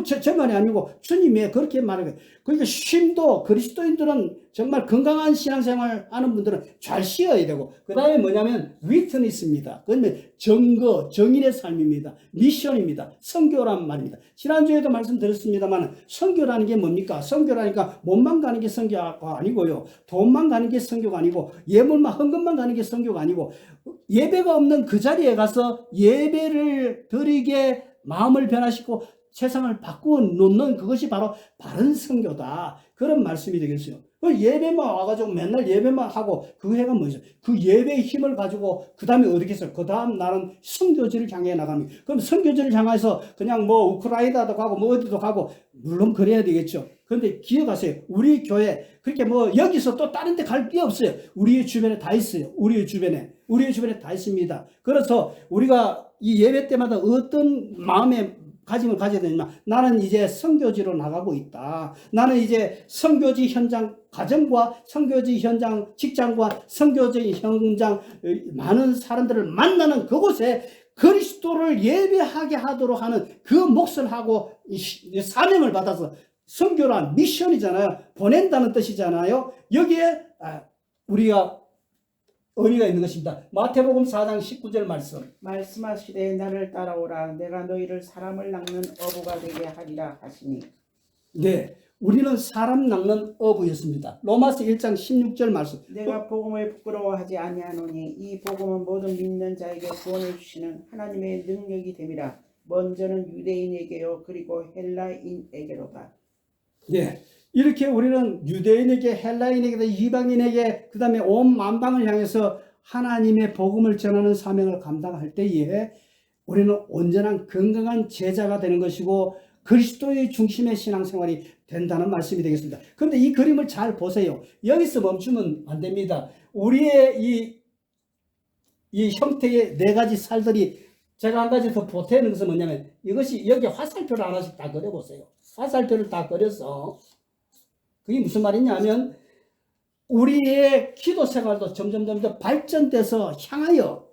제 말이 아니고 주님이 그렇게 말하는 거예요. 그러니까 쉼도 그리스도인들은 정말 건강한 신앙생활 하는 분들은 잘 쉬어야 되고, 그 다음에 뭐냐면 위트니스입니다. 그러면 증거, 정인의 삶입니다. 미션입니다. 선교란 말입니다. 지난주에도 말씀드렸습니다만 선교라는 게 뭡니까? 선교라니까 몸만 가는 게 선교가 아니고요. 돈만 가는 게 선교가 아니고, 예물만 헌금만 가는 게 선교가 아니고, 예배가 없는 그 자리에 가서 예배를 드리게 마음을 변화시키고 세상을 바꾸어 놓는 그것이 바로 바른 선교다. 그런 말씀이 되겠어요. 그 예배만 와가지고 맨날 예배만 하고 그 해가 뭐죠? 그 예배의 힘을 가지고 그 다음에 어떻게 했어요? 그 다음 날은 선교지를 향해 나갑니다. 그럼 선교지를 향해서 그냥 뭐 우크라이나도 가고 뭐 어디도 가고 물론 그래야 되겠죠. 그런데 기억하세요. 우리 교회 그렇게 뭐 여기서 또 다른 데 갈 게 없어요. 우리의 주변에 다 있어요. 우리의 주변에 다 있습니다. 그래서 우리가 이 예배 때마다 어떤 마음의 가짐을 가져야 되냐면, 나는 이제 선교지로 나가고 있다. 나는 이제 선교지 현장 가정과 선교지 현장 직장과 선교지 현장 많은 사람들을 만나는 그곳에 그리스도를 예배하게 하도록 하는 그 몫을 하고 사명을 받아서, 선교란 미션이잖아요. 보낸다는 뜻이잖아요. 여기에 우리가 의미가 있는 것입니다. 마태복음 4장 19절 말씀. 말씀하시되 나를 따라오라. 내가 너희를 사람을 낚는 어부가 되게 하리라 하시니. 네, 우리는 사람 낚는 어부였습니다. 로마서 1장 16절 말씀. 내가 복음을 부끄러워하지 아니하노니 이 복음은 모든 믿는 자에게 구원을 주시는 하나님의 능력이 됨이라. 먼저는 유대인에게요 그리고 헬라인에게로다. 네, 이렇게 우리는 유대인에게, 헬라인에게, 이방인에게, 그 다음에 온 만방을 향해서 하나님의 복음을 전하는 사명을 감당할 때에 우리는 온전한 건강한 제자가 되는 것이고 그리스도의 중심의 신앙생활이 된다는 말씀이 되겠습니다. 그런데 이 그림을 잘 보세요. 여기서 멈추면 안 됩니다. 우리의 이 형태의 네 가지 살들이, 제가 한 가지 더 보태는 것은 뭐냐면, 이것이 여기 화살표를 하나씩 다 그려보세요. 화살표를 다 그려서, 그게 무슨 말이냐면 우리의 기도 생활도 점점 발전돼서 향하여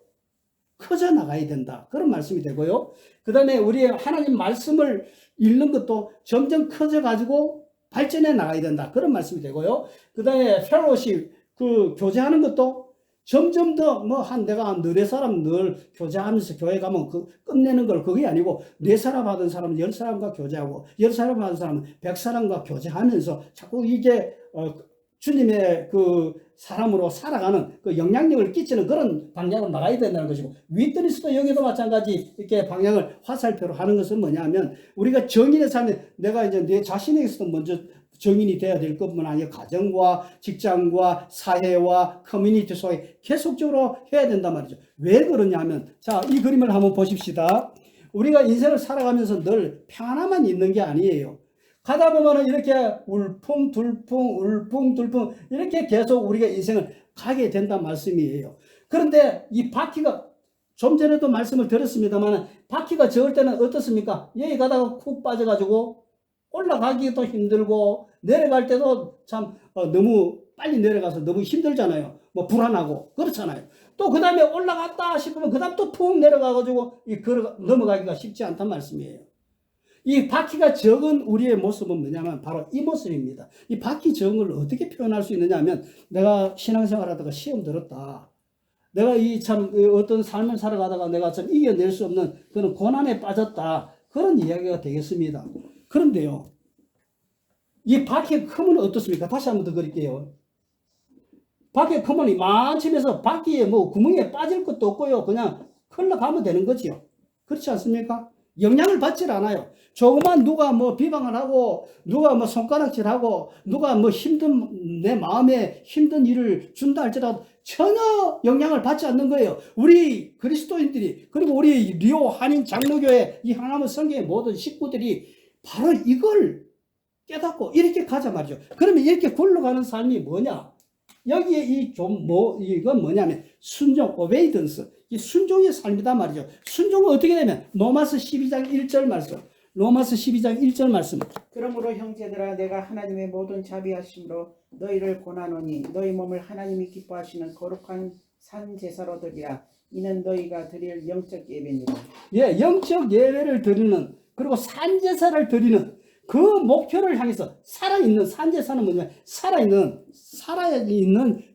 커져 나가야 된다. 그런 말씀이 되고요. 그 다음에 우리의 하나님 말씀을 읽는 것도 점점 커져 가지고 발전해 나가야 된다. 그런 말씀이 되고요. 그 다음에 펠로십, 그 교제하는 것도 점점 더 내가 네 사람 늘 교제하면서 교회 가면 끝내는 걸 그게 아니고, 4사람 하던 사람은 10사람과 교제하고 10사람 하던 사람은 100사람과 교제하면서 자꾸 이게 주님의 그 사람으로 살아가는 그 영향력을 끼치는 그런 방향으로 나가야 된다는 것이고, 위트니스도 여기도 마찬가지 이렇게 방향을 화살표로 하는 것은 뭐냐면, 우리가 정인의 삶에 내가 이제 내 자신에게서도 먼저 정인이 돼야 될 것뿐만 아니라 가정과 직장과 사회와 커뮤니티 속에 계속적으로 해야 된단 말이죠. 왜 그러냐면, 자, 이 그림을 한번 보십시다. 우리가 인생을 살아가면서 늘 평안함만 있는 게 아니에요. 가다 보면은 이렇게 울풍둘풍 이렇게 계속 우리가 인생을 가게 된단 말씀이에요. 그런데 이 바퀴가, 좀 전에도 말씀을 드렸습니다만, 바퀴가 저을 때는 어떻습니까? 여기 가다가 쿡 빠져가지고 올라가기도 힘들고 내려갈 때도 참 너무 빨리 내려가서 너무 힘들잖아요. 불안하고 그렇잖아요. 또 그 다음에 올라갔다 싶으면 그 다음 또 푹 내려가가지고 넘어가기가 쉽지 않단 말씀이에요. 이 바퀴가 적은 우리의 모습은 뭐냐면 바로 이 모습입니다. 이 바퀴 적은 걸 어떻게 표현할 수 있느냐 하면, 내가 신앙생활 하다가 시험 들었다. 내가 어떤 삶을 살아가다가 내가 참 이겨낼 수 없는 그런 고난에 빠졌다. 그런 이야기가 되겠습니다. 그런데요, 이 바퀴가 크면 어떻습니까? 다시 한번 더 그릴게요. 바퀴가 크면 이만치면서 바퀴에 구멍에 빠질 것도 없고요. 그냥 흘러가면 되는 거지요. 그렇지 않습니까? 영향을 받질 않아요. 조금만 누가 비방을 하고, 누가 손가락질하고, 누가 내 마음에 힘든 일을 준다 할지라도 전혀 영향을 받지 않는 거예요. 우리 그리스도인들이, 그리고 우리 리오 한인 장로교회 이 하나님 성경의 모든 식구들이 바로 이걸 깨닫고 이렇게 가자 말이죠. 그러면 이렇게 굴러가는 삶이 뭐냐? 여기에 이건 뭐냐면 순종, 오베이던스, 이 순종의 삶이다 말이죠. 순종은 어떻게 되면 로마서 12장 1절 말씀, 로마서 12장 1절 말씀. 그러므로 형제들아, 내가 하나님의 모든 자비하심으로 너희를 권하노니 너희 몸을 하나님이 기뻐하시는 거룩한 산 제사로 드리라. 이는 너희가 드릴 영적 예배니라. 예, 영적 예배를 드리는 그리고 산제사를 드리는 그 목표를 향해서 살아있는 산제사는 뭐냐? 살아있는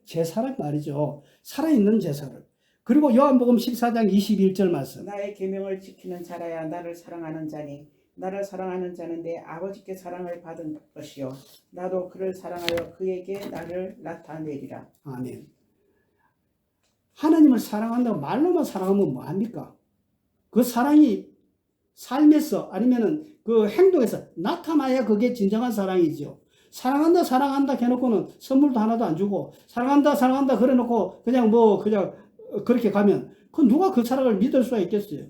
제사란 말이죠. 살아있는 제사를. 그리고 요한복음 14장 21절 말씀. 나의 계명을 지키는 자라야 나를 사랑하는 자니 나를 사랑하는 자는 내 아버지께 사랑을 받은 것이요 나도 그를 사랑하여 그에게 나를 나타내리라. 아멘. 하나님을 사랑한다고 말로만 사랑하면 뭐합니까? 그 사랑이 삶에서 아니면은 그 행동에서 나타나야 그게 진정한 사랑이죠. 사랑한다 사랑한다 해놓고는 선물도 하나도 안 주고 사랑한다 사랑한다 그래놓고 그냥 그렇게 가면 그 누가 그 사랑을 믿을 수가 있겠어요.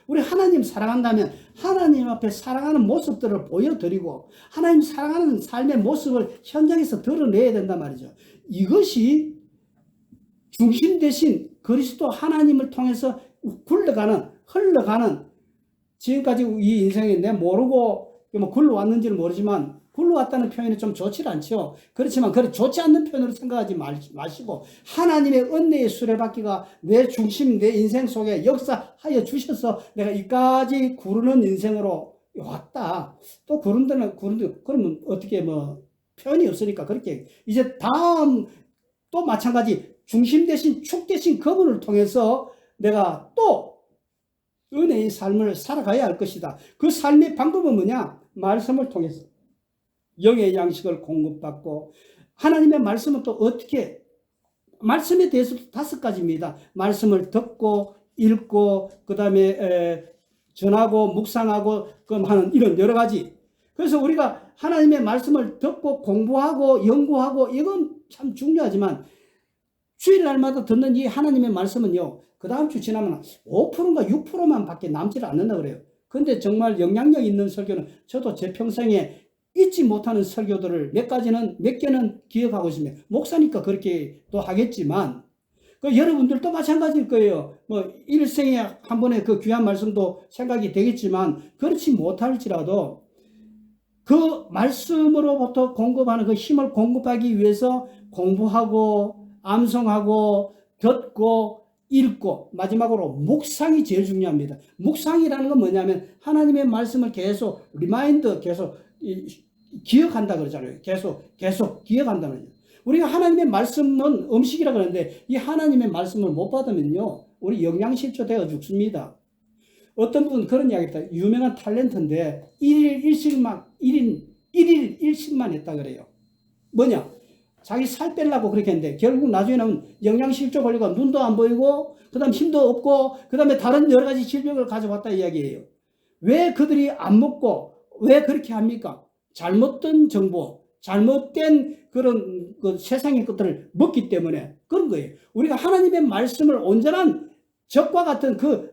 우리 하나님 사랑한다면 하나님 앞에 사랑하는 모습들을 보여드리고 하나님 사랑하는 삶의 모습을 현장에서 드러내야 된단 말이죠. 이것이 중심 대신 그리스도 하나님을 통해서 흘러가는 지금까지 이 인생에 내 모르고 뭐 굴러왔는지는 모르지만 굴러왔다는 표현이 좀 좋지 않죠. 그렇지만 그래 좋지 않는 표현으로 생각하지 마시고 하나님의 은혜의 수레바퀴가 내 중심 내 인생 속에 역사하여 주셔서 내가 이까지 구르는 인생으로 왔다. 또 구른다는 그러면 어떻게 뭐 표현이 없으니까 그렇게 이제 다음 또 마찬가지 중심 대신 축 대신 그분을 통해서 내가 또 은혜의 삶을 살아가야 할 것이다. 그 삶의 방법은 뭐냐? 말씀을 통해서 영의 양식을 공급받고 하나님의 말씀은 또 어떻게 말씀에 대해서도 5가지입니다. 말씀을 듣고 읽고 그 다음에 전하고 묵상하고 하는 이런 여러 가지. 그래서 우리가 하나님의 말씀을 듣고 공부하고 연구하고 이건 참 중요하지만 주일날마다 듣는 이 하나님의 말씀은요. 그 다음 주 지나면 5%인가 6%만 밖에 남지 않는다 그래요. 근데 정말 영향력 있는 설교는 저도 제 평생에 잊지 못하는 설교들을 몇 개는 기억하고 있습니다. 목사니까 그렇게 또 하겠지만 여러분들도 마찬가지일 거예요. 뭐 일생에 한 번에 그 귀한 말씀도 생각이 되겠지만 그렇지 못할지라도 그 말씀으로부터 공급하는 그 힘을 공급하기 위해서 공부하고 암송하고 듣고 읽고 마지막으로 묵상이 제일 중요합니다. 묵상이라는 건 뭐냐면 하나님의 말씀을 계속 계속 기억한다 그러잖아요. 계속 기억한다는 거죠. 우리가 하나님의 말씀은 음식이라 그러는데 이 하나님의 말씀을 못 받으면요 우리 영양실조 되어 죽습니다. 어떤 분은 그런 이야기 했다. 유명한 탤런트인데 1일 1식만 했다 그래요. 뭐냐? 자기 살 빼려고 그렇게 했는데 결국 나중에 나면 영양실조 걸리고 눈도 안 보이고 그 다음 힘도 없고 그 다음에 다른 여러 가지 질병을 가져왔다 이야기예요. 왜 그들이 안 먹고 왜 그렇게 합니까? 잘못된 정보, 잘못된 그런 그 세상의 것들을 먹기 때문에 그런 거예요. 우리가 하나님의 말씀을 온전한 적과 같은 그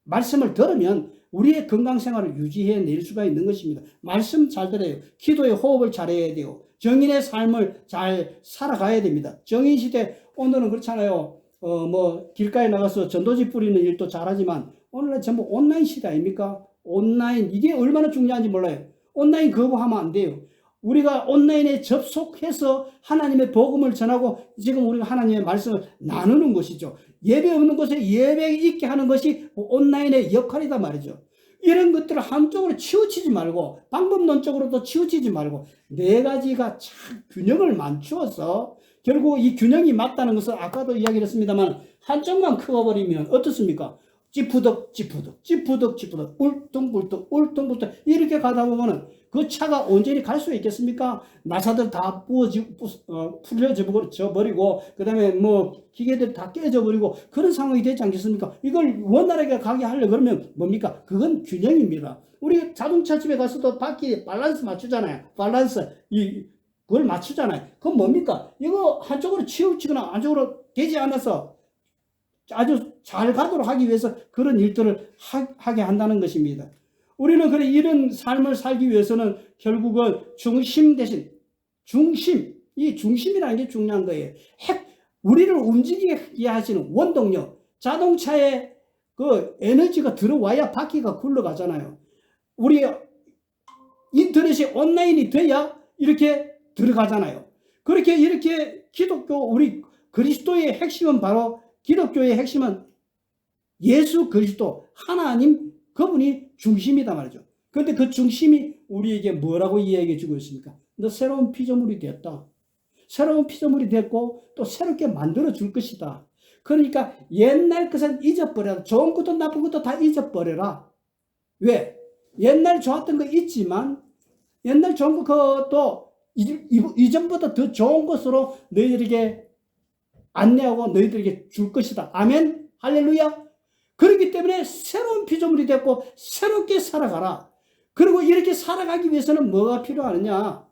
말씀을 들으면 우리의 건강 생활을 유지해낼 수가 있는 것입니다. 말씀 잘 들어요. 기도의 호흡을 잘해야 돼요. 정인의 삶을 잘 살아가야 됩니다. 정인 시대 오늘은 그렇잖아요. 뭐 길가에 나가서 전도지 뿌리는 일도 잘하지만 오늘은 전부 온라인 시대 아닙니까? 온라인 이게 얼마나 중요한지 몰라요. 온라인 거부하면 안 돼요. 우리가 온라인에 접속해서 하나님의 복음을 전하고 지금 우리가 하나님의 말씀을 나누는 것이죠. 예배 없는 곳에 예배 있게 하는 것이 온라인의 역할이다 말이죠. 이런 것들을 한쪽으로 치우치지 말고 방법론적으로도 치우치지 말고 4가지가 참 균형을 맞추어서 결국 이 균형이 맞다는 것은 아까도 이야기를 했습니다만 한쪽만 커버리면 어떻습니까? 찌푸덕 울퉁불퉁 이렇게 가다 보면은 그 차가 온전히 갈 수 있겠습니까? 나사들 다 풀려져 버리고 그 다음에 뭐 기계들 다 깨져 버리고 그런 상황이 되지 않겠습니까? 이걸 원활하게 가게 하려고 그러면 뭡니까? 그건 균형입니다. 우리 자동차 집에 가서도 바퀴 밸런스 맞추잖아요. 그걸 맞추잖아요. 그건 뭡니까? 이거 한쪽으로 치우치거나 한쪽으로 되지 않아서 아주 잘 가도록 하기 위해서 그런 일들을 하게 한다는 것입니다. 우리는 그래 이런 삶을 살기 위해서는 결국은 중심 대신 이 중심이라는 게 중요한 거예요. 우리를 움직이게 하시는 원동력, 자동차에 그 에너지가 들어와야 바퀴가 굴러가잖아요. 우리 인터넷이 온라인이 돼야 이렇게 들어가잖아요. 이렇게 우리 그리스도의 핵심은 바로 기독교의 핵심은 예수 그리스도 하나님 그분이 중심이다 말이죠. 그런데 그 중심이 우리에게 뭐라고 이야기해 주고 있습니까? 너 새로운 피조물이 되었다. 새로운 피조물이 됐고 또 새롭게 만들어 줄 것이다. 그러니까 옛날 것은 잊어버려라. 좋은 것도 나쁜 것도 다 잊어버려라. 왜? 옛날 좋았던 거 있지만 옛날 좋은 것도 이전보다 더 좋은 것으로 너희들에게 안내하고 너희들에게 줄 것이다. 아멘. 할렐루야. 그렇기 때문에 새로운 피조물이 됐고 새롭게 살아가라. 그리고 이렇게 살아가기 위해서는 뭐가 필요하느냐?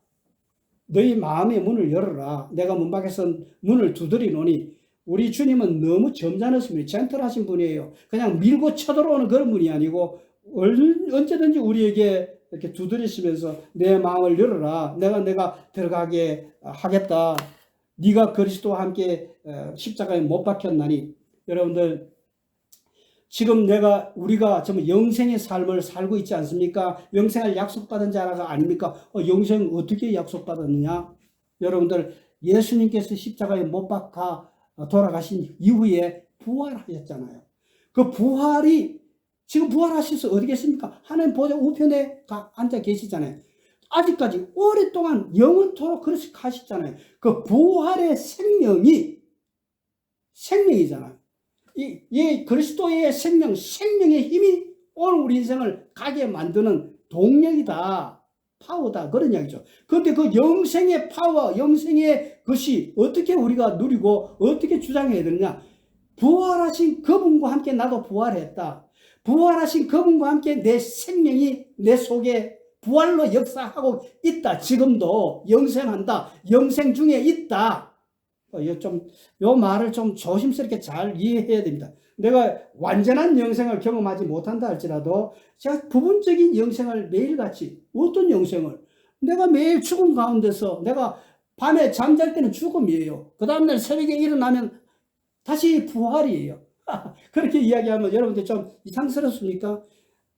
너희 마음의 문을 열어라. 내가 문 밖에서 문을 두드리노니. 우리 주님은 너무 점잖으신 분이 젠틀하신 분이에요. 그냥 밀고 쳐들어오는 그런 분이 아니고 언제든지 우리에게 이렇게 두드리시면서 내 마음을 열어라. 내가 들어가게 하겠다. 네가 그리스도와 함께 십자가에 못 박혔나니. 여러분들 지금 우리가 정말 영생의 삶을 살고 있지 않습니까? 영생을 약속받은 자가 아닙니까? 영생 어떻게 약속받았느냐? 여러분들 예수님께서 십자가에 못 박아 돌아가신 이후에 부활하셨잖아요. 그 부활이 지금 부활하셔서 어디 계십니까? 하나님 보좌 우편에 앉아 계시잖아요. 아직까지 오랫동안 영원토록 그렇게 가셨잖아요. 그 부활의 생명이잖아요. 이 그리스도의 생명의 힘이 오늘 우리 인생을 가게 만드는 동력이다. 파워다. 그런 이야기죠. 그런데 그 영생의 파워, 영생의 것이 어떻게 우리가 누리고 어떻게 주장해야 되느냐? 부활하신 그분과 함께 나도 부활했다. 부활하신 그분과 함께 내 생명이 내 속에 부활로 역사하고 있다. 지금도 영생한다. 영생 중에 있다. 요 말을 좀 조심스럽게 잘 이해해야 됩니다. 내가 완전한 영생을 경험하지 못한다 할지라도 제가 부분적인 영생을 매일같이 어떤 영생을 내가 매일 죽음 가운데서 내가 밤에 잠잘 때는 죽음이에요. 그 다음날 새벽에 일어나면 다시 부활이에요. 그렇게 이야기하면 여러분들 좀 이상스럽습니까?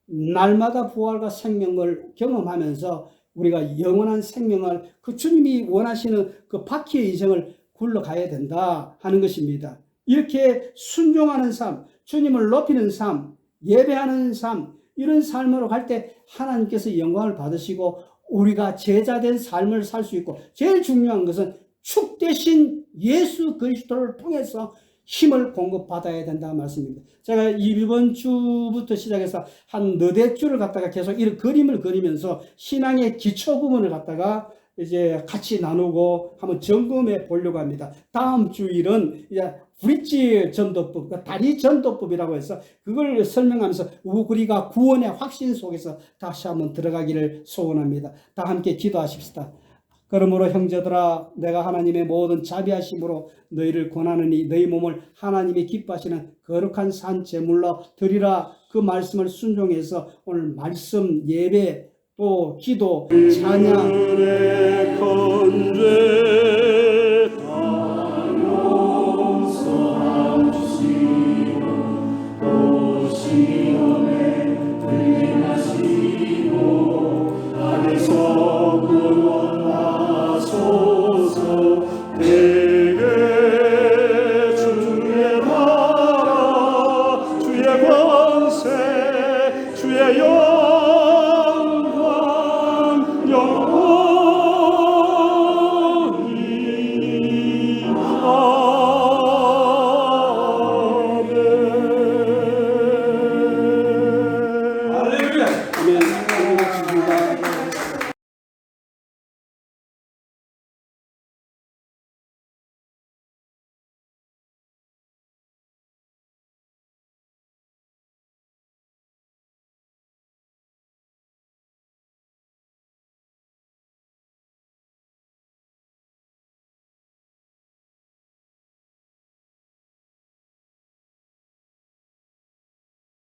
날마다 부활과 생명을 경험하면서 우리가 영원한 생명을 그 주님이 원하시는 그 바퀴의 인생을 굴러가야 된다 하는 것입니다. 이렇게 순종하는 삶, 주님을 높이는 삶, 예배하는 삶, 이런 삶으로 갈 때 하나님께서 영광을 받으시고 우리가 제자된 삶을 살 수 있고 제일 중요한 것은 축 대신 예수 그리스도를 통해서 힘을 공급받아야 된다는 말씀입니다. 제가 이번 주부터 시작해서 한 너댓 주를 갖다가 계속 이런 그림을 그리면서 신앙의 기초 부분을 갖다가 이제 같이 나누고 한번 점검해 보려고 합니다. 다음 주일은 이제 브릿지 전도법, 다리 전도법이라고 해서 그걸 설명하면서 우리가 구원의 확신 속에서 다시 한번 들어가기를 소원합니다. 다 함께 기도하십시다. 그러므로 형제들아, 내가 하나님의 모든 자비하심으로 너희를 권하느니 너희 몸을 하나님이 기뻐하시는 거룩한 산 제물로 드리라. 그 말씀을 순종해서 오늘 말씀 예배 또 기도 찬양